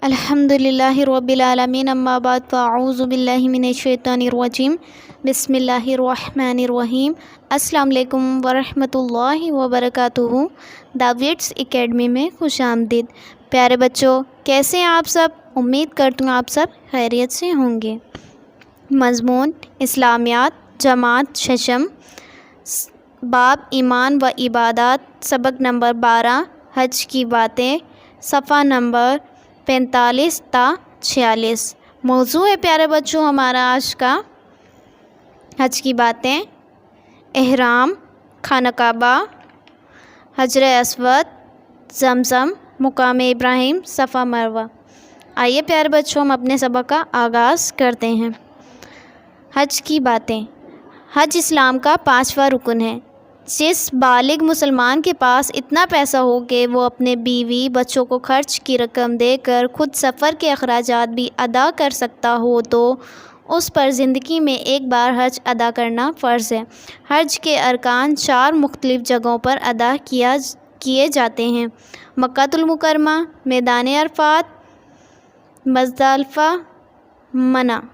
الحمدللہ رب العالمین اما بعد فاعوذ باللہ من الشیطان الرجیم بسم اللہ الرحمن الرحیم۔ السلام علیکم ورحمۃ اللہ وبرکاتہ۔ دا وٹس اکیڈمی میں خوش آمدید۔ پیارے بچوں، کیسے ہیں آپ سب؟ امید کرتی ہوں آپ سب خیریت سے ہوں گے۔ مضمون اسلامیات جماعت ششم، باب ایمان و عبادات، سبق نمبر 12 حج کی باتیں، صفحہ نمبر 45 تا 46۔ موضوع ہے پیارے بچوں ہمارا آج کا حج کی باتیں، احرام، خانہ کعبہ، حجر اسود، زمزم، مقام ابراہیم، صفا مروہ۔ آئیے پیارے بچوں ہم اپنے سبق کا آغاز کرتے ہیں۔ حج کی باتیں۔ حج اسلام کا 5واں رکن ہے۔ جس بالغ مسلمان کے پاس اتنا پیسہ ہو کہ وہ اپنے بیوی بچوں کو خرچ کی رقم دے کر خود سفر کے اخراجات بھی ادا کر سکتا ہو تو اس پر زندگی میں ایک بار حج ادا کرنا فرض ہے۔ حج کے ارکان 4 مختلف جگہوں پر ادا کیے جاتے ہیں: مکہ المکرمہ، میدان عرفات، مزدلفہ، منی۔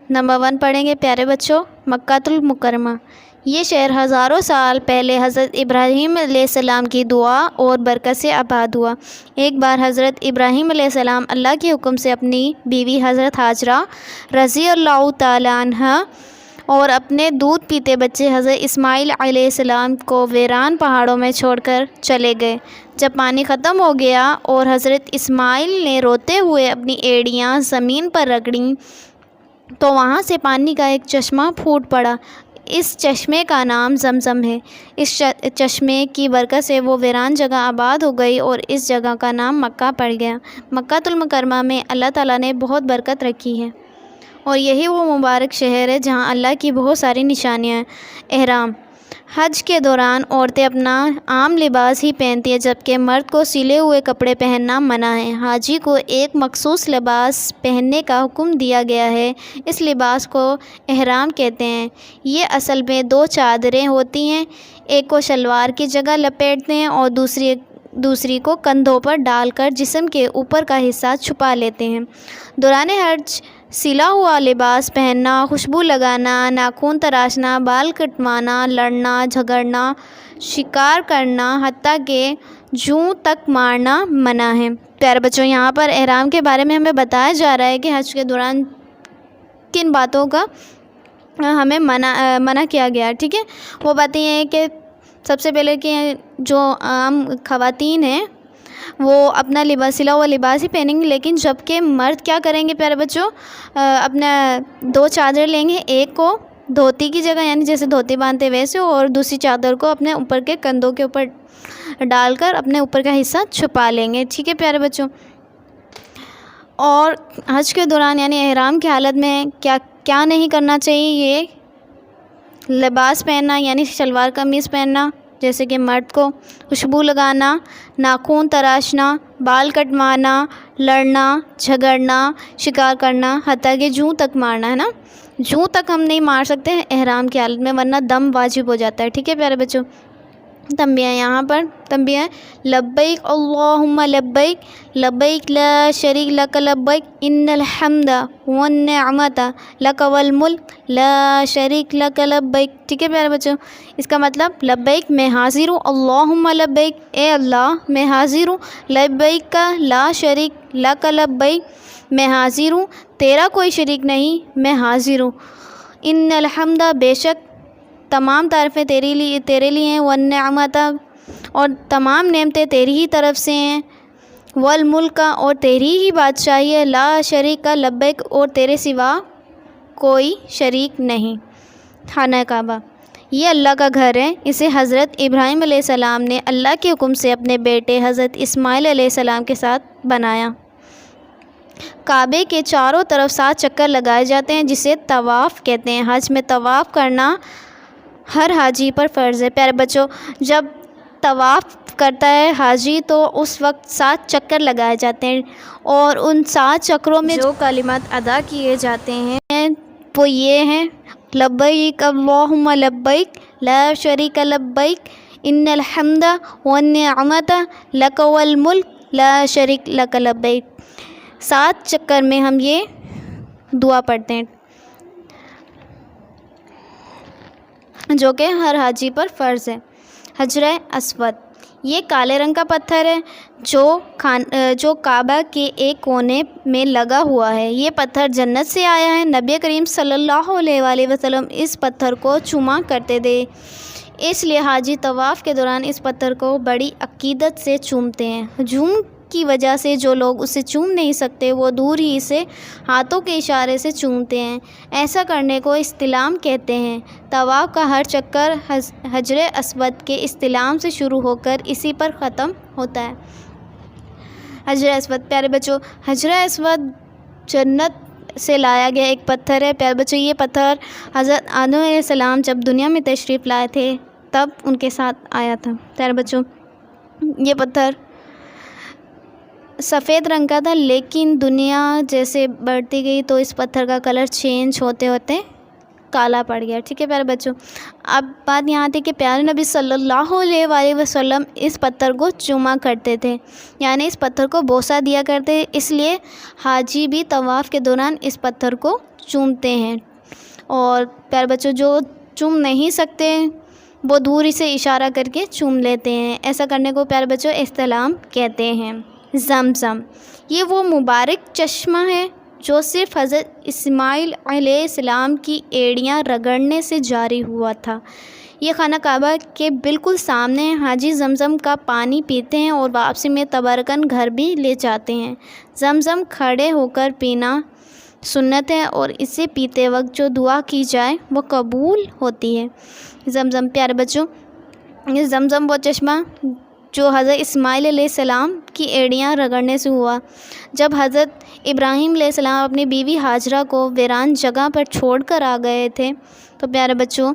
نمبر 1 پڑھیں گے پیارے بچوں، مکہ المکرمہ۔ یہ شہر ہزاروں سال پہلے حضرت ابراہیم علیہ السلام کی دعا اور برکت سے آباد ہوا۔ ایک بار حضرت ابراہیم علیہ السلام اللہ کے حکم سے اپنی بیوی حضرت ہاجرہ رضی اللہ تعالیٰ عنہ اور اپنے دودھ پیتے بچے حضرت اسماعیل علیہ السلام کو ویران پہاڑوں میں چھوڑ کر چلے گئے۔ جب پانی ختم ہو گیا اور حضرت اسماعیل نے روتے ہوئے اپنی ایڑیاں زمین پر رگڑیں تو وہاں سے پانی کا ایک چشمہ پھوٹ پڑا۔ اس چشمے کا نام زمزم ہے۔ اس چشمے کی برکت سے وہ ویران جگہ آباد ہو گئی اور اس جگہ کا نام مکہ پڑ گیا۔ مکہ المکرمہ میں اللہ تعالیٰ نے بہت برکت رکھی ہے اور یہی وہ مبارک شہر ہے جہاں اللہ کی بہت ساری نشانیاں ہیں۔ احرام۔ حج کے دوران عورتیں اپنا عام لباس ہی پہنتی ہیں جبکہ مرد کو سلے ہوئے کپڑے پہننا منع ہے۔ حاجی کو ایک مخصوص لباس پہننے کا حکم دیا گیا ہے۔ اس لباس کو احرام کہتے ہیں۔ یہ اصل میں 2 چادریں ہوتی ہیں، ایک کو شلوار کی جگہ لپیٹتے ہیں اور دوسری کو کندھوں پر ڈال کر جسم کے اوپر کا حصہ چھپا لیتے ہیں۔ دوران حج سلا ہوا لباس پہننا، خوشبو لگانا، ناخن تراشنا، بال کٹوانا، لڑنا جھگڑنا، شکار کرنا، حتیٰ کہ جوں تک مارنا منع ہے۔ پیارے بچوں، یہاں پر احرام کے بارے میں ہمیں بتایا جا رہا ہے کہ حج کے دوران کن باتوں کا ہمیں منع کیا گیا، ٹھیک ہے۔ وہ باتیں یہ ہیں کہ سب سے پہلے کہ جو عام خواتین ہیں وہ اپنا سلا ہوا لباس ہی پہنیں گے، لیکن جبکہ مرد کیا کریں گے پیارے بچوں، اپنا 2 چادر لیں گے، ایک کو دھوتی کی جگہ یعنی جیسے دھوتی باندھتے ویسے، اور دوسری چادر کو اپنے اوپر کے کندھوں کے اوپر ڈال کر اپنے اوپر کا حصہ چھپا لیں گے، ٹھیک ہے پیارے بچوں۔ اور حج کے دوران یعنی احرام کی حالت میں کیا نہیں کرنا چاہیے، یہ لباس پہننا یعنی شلوار قمیض پہننا جیسے کہ مرد کو، خوشبو لگانا، ناخن تراشنا، بال کٹوانا، لڑنا جھگڑنا، شکار کرنا، حتیٰ کہ جوں تک مارنا، ہے نا۔ جوں تک ہم نہیں مار سکتے ہیں احرام کی حالت میں، ورنہ دم واجب ہو جاتا ہے، ٹھیک ہے پیارے بچوں۔ تنبیہ، یہاں پر تنبیہ ہے: لبیک اللہم لبیک لبیک لا شریک لک لبیک ان الحمد والنعمت لک والملک لا شریک لک لبیک، ٹھیک ہے پیارے بچوں۔ اس کا مطلب لبیک میں حاضر ہوں، اللہم لبیک اے اللہ میں حاضر ہوں، لبیک کا لا شریک لک لبیک میں حاضر ہوں، تیرا کوئی شریک نہیں، میں حاضر ہوں، ان الحمد بے شک تمام تعریفیں تیرے لیے ہیں، والنعمت اور تمام نعمتیں تیری ہی طرف سے ہیں، والملک اور تیری ہی بادشاہی ہے، لا شریک لبیک اور تیرے سوا کوئی شریک نہیں۔ خانہ کعبہ یہ اللہ کا گھر ہے۔ اسے حضرت ابراہیم علیہ السلام نے اللہ کے حکم سے اپنے بیٹے حضرت اسماعیل علیہ السلام کے ساتھ بنایا۔ کعبے کے چاروں طرف 7 چکر لگائے جاتے ہیں جسے طواف کہتے ہیں۔ حج میں طواف کرنا ہر حاجی پر فرض ہے۔ پیارے بچوں، جب طواف کرتا ہے حاجی تو اس وقت 7 چکر لگائے جاتے ہیں اور ان 7 چکروں میں جو کلمات ادا کیے جاتے ہیں وہ یہ ہیں: لبیک اللہم لبیک لا شریک لبیک ان الحمد والنعمت لک والملک لا شریک لک لبیک۔ 7 چکر میں ہم یہ دعا پڑھتے ہیں، جو کہ ہر حاجی پر فرض ہے۔ حجر اسود، یہ کالے رنگ کا پتھر ہے جو کعبہ کے ایک کونے میں لگا ہوا ہے۔ یہ پتھر جنت سے آیا ہے۔ نبی کریم صلی اللہ علیہ وآلہ وسلم اس پتھر کو چوما کرتے تھے، اس لیے حاجی طواف کے دوران اس پتھر کو بڑی عقیدت سے چومتے ہیں۔ ہجوم کی وجہ سے جو لوگ اسے چوم نہیں سکتے وہ دور ہی اسے ہاتھوں کے اشارے سے چومتے ہیں، ایسا کرنے کو استلام کہتے ہیں۔ طواف کا ہر چکر حجر اسود کے استلام سے شروع ہو کر اسی پر ختم ہوتا ہے۔ حجر اسود، پیارے بچوں، حجر اسود جنت سے لایا گیا ایک پتھر ہے۔ پیارے بچوں، یہ پتھر حضرت آدم علیہ السلام جب دنیا میں تشریف لائے تھے تب ان کے ساتھ آیا تھا۔ پیارے بچوں، یہ پتھر سفید رنگ کا تھا، لیکن دنیا جیسے بڑھتی گئی تو اس پتھر کا کلر چینج ہوتے ہوتے کالا پڑ گیا۔ ٹھیک ہے پیارے بچوں، اب بات یہاں تھی کہ پیارے نبی صلی اللہ علیہ وآلہ وسلم اس پتھر کو چوما کرتے تھے، یعنی اس پتھر کو بوسہ دیا کرتے، اس لیے حاجی بھی طواف کے دوران اس پتھر کو چومتے ہیں۔ اور پیارے بچوں، جو چوم نہیں سکتے وہ دور ہی سے اشارہ کر کے چوم لیتے ہیں، ایسا کرنے کو پیارے بچوں استلام کہتے ہیں۔ زمزم، یہ وہ مبارک چشمہ ہے جو صرف حضرت اسماعیل علیہ السلام کی ایڑیاں رگڑنے سے جاری ہوا تھا۔ یہ خانہ کعبہ کے بالکل سامنے ہے۔ حاجی زمزم کا پانی پیتے ہیں اور واپسی میں تبرکاً گھر بھی لے جاتے ہیں۔ زمزم کھڑے ہو کر پینا سنت ہے اور اسے پیتے وقت جو دعا کی جائے وہ قبول ہوتی ہے۔ زمزم، پیارے بچوں، یہ زمزم وہ چشمہ جو حضرت اسماعیل علیہ السلام کی ایڑیاں رگڑنے سے ہوا۔ جب حضرت ابراہیم علیہ السلام اپنی بیوی ہاجرہ کو ویران جگہ پر چھوڑ کر آ گئے تھے تو پیارے بچوں،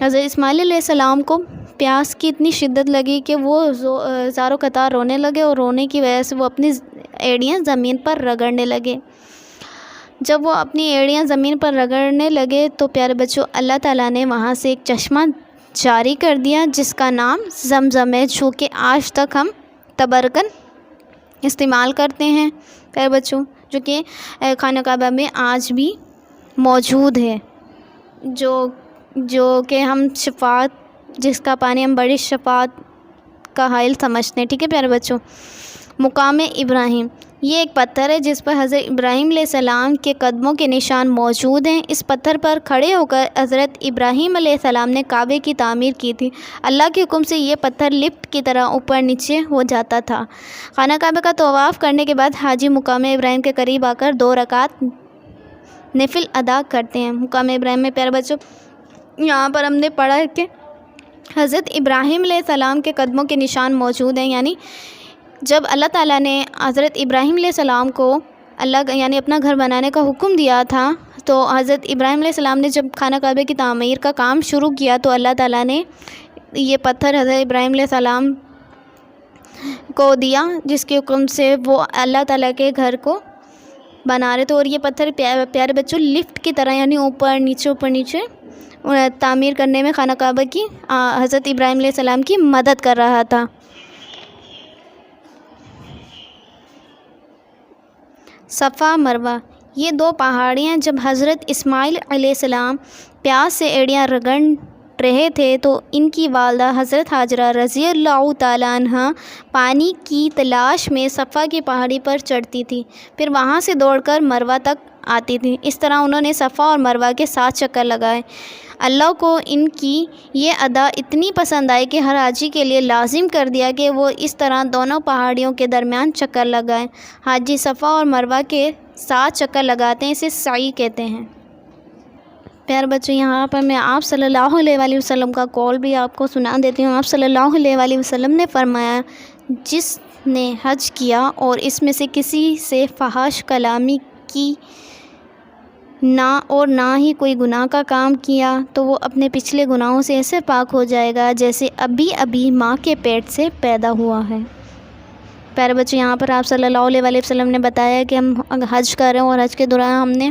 حضرت اسماعیل علیہ السلام کو پیاس کی اتنی شدت لگی کہ وہ زاروں قطار رونے لگے، اور رونے کی وجہ سے وہ اپنی ایڑیاں زمین پر رگڑنے لگے۔ جب وہ اپنی ایڑیاں زمین پر رگڑنے لگے تو پیارے بچوں، اللہ تعالیٰ نے وہاں سے ایک چشمہ جاری کر دیا جس کا نام زمزم ہے، جو کہ آج تک ہم تبرکن استعمال کرتے ہیں پیارے بچوں، جو کہ خانہ کعبہ میں آج بھی موجود ہے، جو کہ ہم شفاعت، جس کا پانی ہم بڑی شفاعت کا حائل سمجھتے ہیں۔ ٹھیک ہے پیارے بچوں، مقام ابراہیم، یہ ایک پتھر ہے جس پر حضرت ابراہیم علیہ السلام کے قدموں کے نشان موجود ہیں۔ اس پتھر پر کھڑے ہو کر حضرت ابراہیم علیہ السلام نے کعبے کی تعمیر کی تھی۔ اللہ کے حکم سے یہ پتھر لفٹ کی طرح اوپر نیچے ہو جاتا تھا۔ خانہ کعبہ کا طواف کرنے کے بعد حاجی مقام ابراہیم کے قریب آ کر 2 رکعت نفل ادا کرتے ہیں۔ مقام ابراہیم میں پیارے بچوں، یہاں پر ہم نے پڑھا ہے کہ حضرت ابراہیم علیہ السلام کے قدموں کے نشان موجود ہیں، یعنی جب اللہ تعالیٰ نے حضرت ابراہیم علیہ السلام کو یعنی اپنا گھر بنانے کا حکم دیا تھا، تو حضرت ابراہیم علیہ السلام نے جب خانہ کعبہ کی تعمیر کا کام شروع کیا تو اللہ تعالیٰ نے یہ پتھر حضرت ابراہیم علیہ السلام کو دیا، جس کے حکم سے وہ اللہ تعالیٰ کے گھر کو بنا رہے تھے۔ اور یہ پتھر پیارے بچوں لفٹ کی طرح، یعنی اوپر نیچے تعمیر کرنے میں خانہ کعبہ کی حضرت ابراہیم علیہ السلام کی مدد کر رہا تھا۔ صفا مروہ، یہ 2 پہاڑیاں جب حضرت اسماعیل علیہ السلام پیاس سے ایڑیاں رگڑ رہے تھے تو ان کی والدہ حضرت ہاجرہ رضی اللہ تعالیٰ عنہ پانی کی تلاش میں صفا کی پہاڑی پر چڑھتی تھی، پھر وہاں سے دوڑ کر مروہ تک آتی تھی۔ اس طرح انہوں نے صفا اور مروہ کے 7 چکر لگائے۔ اللہ کو ان کی یہ ادا اتنی پسند آئی کہ ہر حاجی کے لیے لازم کر دیا کہ وہ اس طرح دونوں پہاڑیوں کے درمیان چکر لگائیں۔ حاجی صفا اور مروہ کے 7 چکر لگاتے ہیں، اسے سعی کہتے ہیں۔ پیارے بچوں، یہاں پر میں آپ صلی اللہ علیہ وآلہ وسلم کا قول بھی آپ کو سنا دیتی ہوں۔ آپ صلی اللہ علیہ وآلہ وسلم نے فرمایا، جس نے حج کیا اور اس میں سے کسی سے فحش کلامی کی نہ ہی کوئی گناہ کا کام کیا تو وہ اپنے پچھلے گناہوں سے ایسے پاک ہو جائے گا جیسے ابھی ماں کے پیٹ سے پیدا ہوا ہے۔ پیارے بچے یہاں پر آپ صلی اللہ علیہ وآلہ وسلم نے بتایا کہ ہم حج کر رہے ہیں اور حج کے دوران ہم نے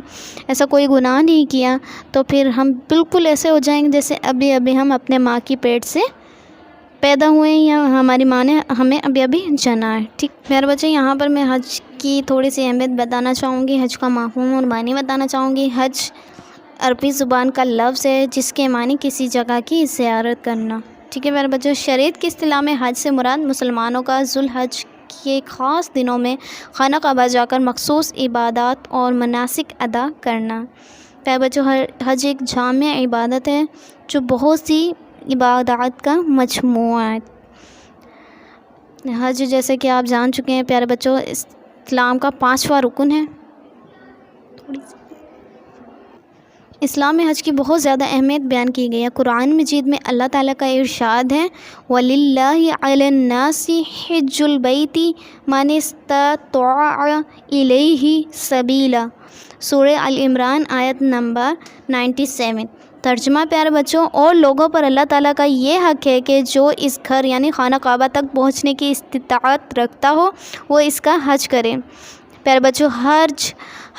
ایسا کوئی گناہ نہیں کیا تو پھر ہم بالکل ایسے ہو جائیں گے جیسے ابھی ہم اپنے ماں کی پیٹ سے پیدا ہوئے ہیں یا ہماری ماں نے ہمیں ابھی جنا ہے. ٹھیک پیارے بچے یہاں پر میں حج کی تھوڑی سی اہمیت بتانا چاہوں گی، حج کا مفہوم اور معنی بتانا چاہوں گی. حج عربی زبان کا لفظ ہے جس کے معنی کسی جگہ کی زیارت کرنا. ٹھیک ہے میرے بچوں، شریعت کی اصطلاح میں حج سے مراد مسلمانوں کا ذوالحج کے خاص دنوں میں خانہ کعبہ جا کر مخصوص عبادات اور مناسک ادا کرنا. پیارے بچوں، حج ایک جامع عبادت ہے جو بہت سی عبادات کا مجموعہ ہے. حج جیسے کہ آپ جان چکے ہیں پیارے بچوں اسلام کا 5واں رکن ہے. اسلام میں حج کی بہت زیادہ اہمیت بیان کی گئی ہے. قرآن مجید میں اللہ تعالیٰ کا ارشاد ہے وَلِلَّهِ عَلَى النَّاسِ حِجُّ الْبَيْتِ مَنِ اسْتَطَاعَ إِلَيْهِ سَبِيلًا. سورہ العمران آیت نمبر 97. ترجمہ پیارے بچوں، اور لوگوں پر اللہ تعالیٰ کا یہ حق ہے کہ جو اس گھر یعنی خانہ کعبہ تک پہنچنے کی استطاعت رکھتا ہو وہ اس کا حج کرے. پیارے بچوں،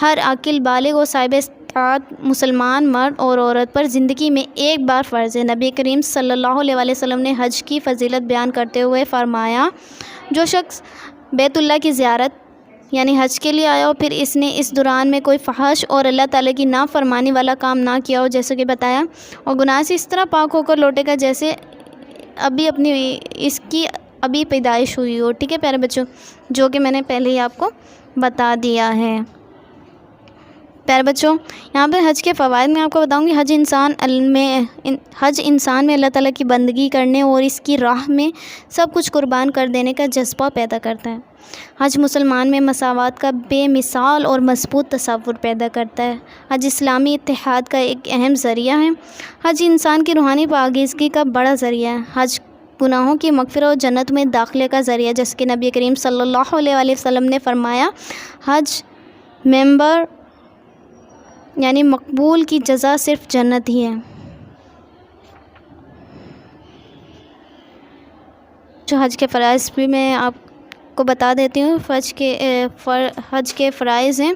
ہر عاقل بالغ و صاحب استطاعت مسلمان مرد اور عورت پر زندگی میں ایک بار فرض ہے. نبی کریم صلی اللہ علیہ وآلہ وسلم نے حج کی فضیلت بیان کرتے ہوئے فرمایا جو شخص بیت اللہ کی زیارت یعنی حج کے لیے آیا ہو پھر اس نے اس دوران میں کوئی فحش اور اللہ تعالیٰ کی نافرمانی والا کام نہ کیا ہو جیسے کہ بتایا، اور گناہ سے اس طرح پاک ہو کر لوٹے گا جیسے اس کی پیدائش ہوئی ہو. ٹھیک ہے پیارے بچوں، جو کہ میں نے پہلے ہی آپ کو بتا دیا ہے. پیارے بچوں یہاں پہ حج کے فوائد میں آپ کو بتاؤں گی. حج انسان میں اللہ تعالیٰ کی بندگی کرنے اور اس کی راہ میں سب کچھ قربان کر دینے کا جذبہ پیدا کرتا ہے. حج مسلمان میں مساوات کا بے مثال اور مضبوط تصور پیدا کرتا ہے. حج اسلامی اتحاد کا ایک اہم ذریعہ ہے. حج انسان کی روحانی پاکیزگی کا بڑا ذریعہ ہے. حج گناہوں کی مغفرت اور جنت میں داخلے کا ذریعہ جیسے کہ نبی کریم صلی اللہ علیہ وآلہ وسلم نے فرمایا حج ممبر یعنی مقبول کی جزا صرف جنت ہی ہے. جو حج کے فرائض بھی میں آپ کو بتا دیتی ہوں. حج کے فرائض ہیں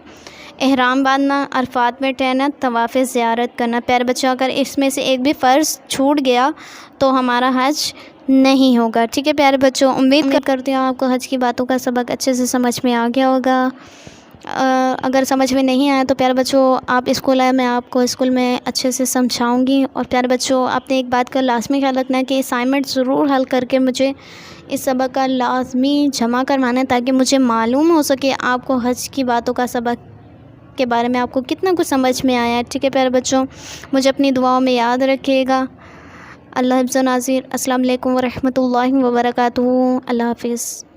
احرام باندھنا، عرفات میں ٹھہرنا، طواف زیارت کرنا. پیارے بچوں اگر اس میں سے ایک بھی فرض چھوٹ گیا تو ہمارا حج نہیں ہوگا. ٹھیک ہے پیارے بچوں، امید کرتی ہوں آپ کو حج کی باتوں کا سبق اچھے سے سمجھ میں آ گیا ہوگا. اگر سمجھ میں نہیں آیا تو پیارے بچوں آپ اسکول آئے، میں آپ کو اسکول میں اچھے سے سمجھاؤں گی. اور پیارے بچوں آپ نے ایک بات کا لازمی خیال رکھنا ہے کہ اسائنمنٹ ضرور حل کر کے مجھے اس سبق کا لازمی جمع کروانا ہے تاکہ مجھے معلوم ہو سکے آپ کو حج کی باتوں کا سبق کے بارے میں آپ کو کتنا کچھ سمجھ میں آیا ہے. ٹھیک ہے پیارے بچوں، مجھے اپنی دعاؤں میں یاد رکھیے گا. اللہ حفظ و ناظر. السلام علیکم ورحمۃ اللہ وبرکاتہ. اللہ حافظ.